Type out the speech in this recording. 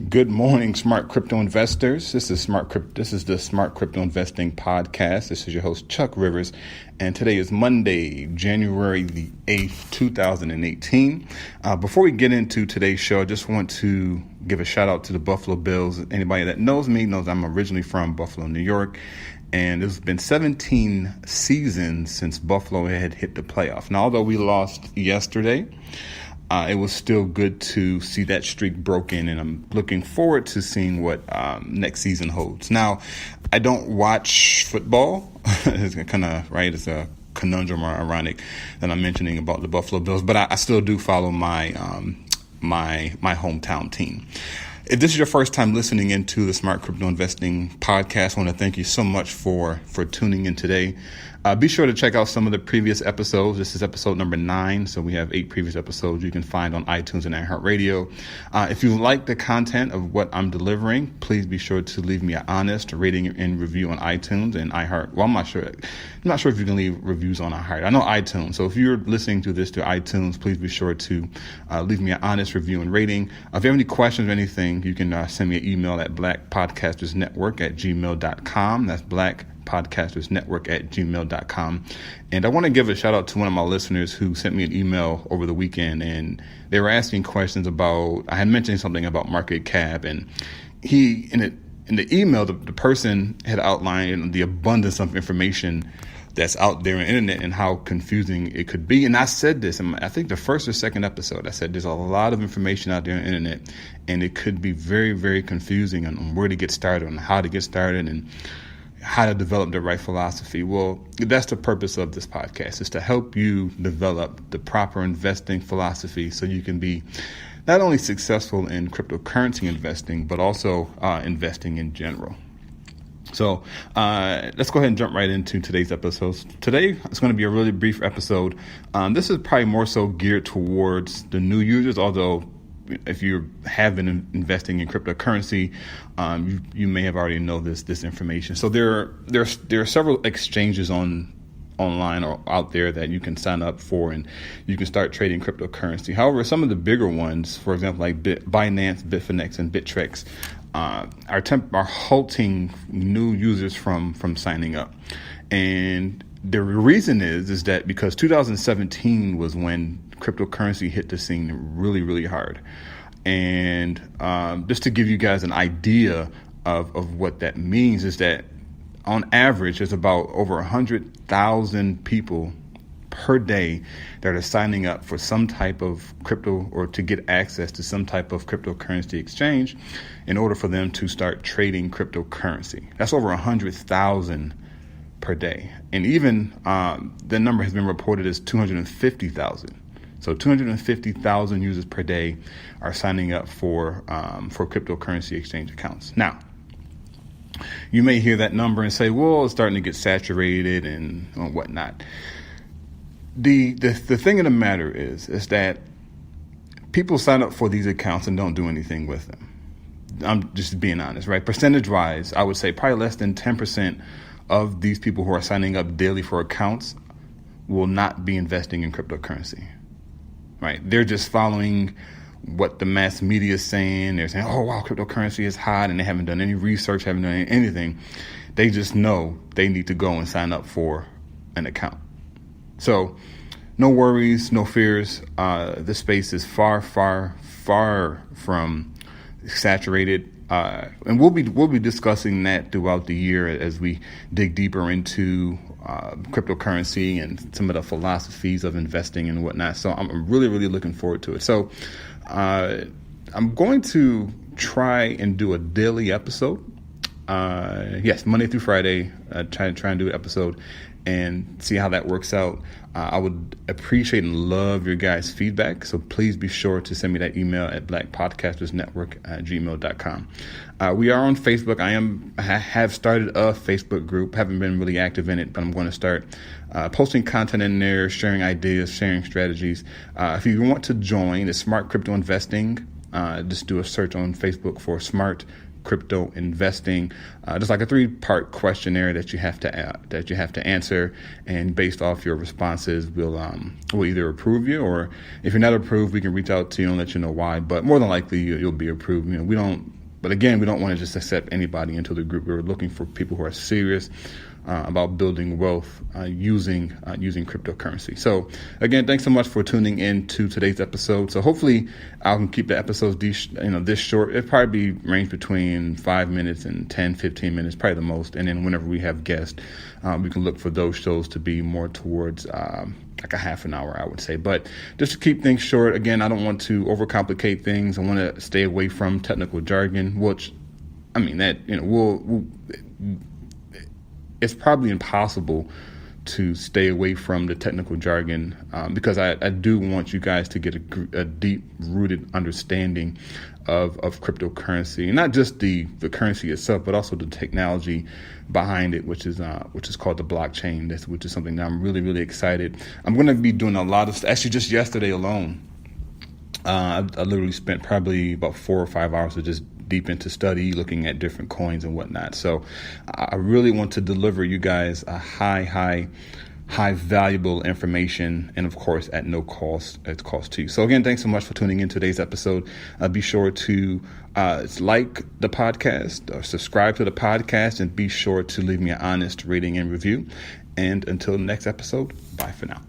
Good morning, smart crypto investors. This is the Smart Crypto Investing Podcast. This is your host, Chuck Rivers, and today is Monday, January the 8th, 2018. Before we get into today's show, I just want to give a shout out to the Buffalo Bills. Anybody that knows me knows I'm originally from Buffalo, New York, and it's been 17 seasons since Buffalo had hit the playoff. Now, although we lost yesterday, it was still good to see that streak broken, and I'm looking forward to seeing what next season holds. Now, I don't watch football. It's kind of, right, it's a conundrum or ironic that I'm mentioning about the Buffalo Bills, but I still do follow my hometown team. If this is your first time listening into the Smart Crypto Investing Podcast, I want to thank you so much for tuning in today. Be sure to check out some of the previous episodes. This is episode number 9, so we have 8 previous episodes you can find on iTunes and iHeartRadio. If you like the content of what I'm delivering, please be sure to leave me an honest rating and review on iTunes and iHeart. Well, I'm not sure if you can leave reviews on iHeart. I know iTunes, so if you're listening to this through iTunes, please be sure to leave me an honest review and rating. If you have any questions or anything, you can send me an email at blackpodcastersnetwork@gmail.com. That's blackpodcastersnetwork@gmail.com. And I want to give a shout out to one of my listeners who sent me an email over the weekend, and they were asking questions about, I had mentioned something about market cap, and in the email, the person had outlined the abundance of information that's out there on the internet and how confusing it could be. And I said this in I think the first or second episode. I said there's a lot of information out there on the internet, and it could be very, very confusing on where to get started, on how to get started, and how to develop the right philosophy. Well, that's the purpose of this podcast, is to help you develop the proper investing philosophy so you can be not only successful in cryptocurrency investing, but also investing in general. So let's go ahead and jump right into today's episode. Today, it's going to be a really brief episode. This is probably more so geared towards the new users, although if you have been investing in cryptocurrency, you may have already know this information. So there are several exchanges online or out there that you can sign up for, and you can start trading cryptocurrency. However, some of the bigger ones, for example, like Binance, Bitfinex, and Bittrex, are halting new users from signing up. And the reason is that because 2017 was when cryptocurrency hit the scene really, really hard. And just to give you guys an idea of what that means is that on average, there's about over 100,000 people per day that are signing up for some type of crypto or to get access to some type of cryptocurrency exchange in order for them to start trading cryptocurrency. That's over 100,000 per day. And even the number has been reported as 250,000. So 250,000 users per day are signing up for cryptocurrency exchange accounts. Now, you may hear that number and say, well, it's starting to get saturated and whatnot. The thing of the matter is that people sign up for these accounts and don't do anything with them. I'm just being honest, right? Percentage-wise, I would say probably less than 10% of these people who are signing up daily for accounts will not be investing in cryptocurrency, right? They're just following what the mass media is saying. They're saying, oh, wow, cryptocurrency is hot, and they haven't done any research, haven't done anything. They just know they need to go and sign up for an account. So no worries, no fears. This space is far, far, far from saturated. And we'll be discussing that throughout the year as we dig deeper into cryptocurrency and some of the philosophies of investing and whatnot. So I'm really, really looking forward to it. So I'm going to try and do a daily episode. Yes, Monday through Friday, try and do an episode and see how that works out. I would appreciate and love your guys' feedback. So please be sure to send me that email at blackpodcastersnetwork@gmail.com. We are on Facebook. I have started a Facebook group. Haven't been really active in it, but I'm going to start posting content in there, sharing ideas, sharing strategies. If you want to join, it's Smart Crypto Investing. Just do a search on Facebook for Smart crypto investing. Just like a 3-part questionnaire that you have to answer, and based off your responses, we'll either approve you, or if you're not approved, we can reach out to you and let you know why. But more than likely, you'll be approved. We don't want to just accept anybody into the group. We're looking for people who are serious about building wealth using cryptocurrency. So again, thanks so much for tuning in to today's episode. So hopefully I can keep the episodes this short. It'll probably be range between 5 minutes and 10-15 minutes, probably the most. And then whenever we have guests, we can look for those shows to be more towards like a half an hour, I would say. But just to keep things short, again, I don't want to overcomplicate things. I want to stay away from technical jargon, which, I mean, that, it's probably impossible to stay away from the technical jargon because I do want you guys to get a deep-rooted understanding of cryptocurrency, and not just the currency itself, but also the technology behind it, which is called the blockchain. Which is something that I'm really, really excited. I'm going to be doing a lot of, actually just yesterday alone, I literally spent probably about 4 or 5 hours of just deep into study, looking at different coins and whatnot. So I really want to deliver you guys a high valuable information, and of course at no cost. It's cost to you. So again, thanks so much for tuning in today's episode. Be sure to like the podcast or subscribe to the podcast, and be sure to leave me an honest rating and review. And until the next episode, bye for now.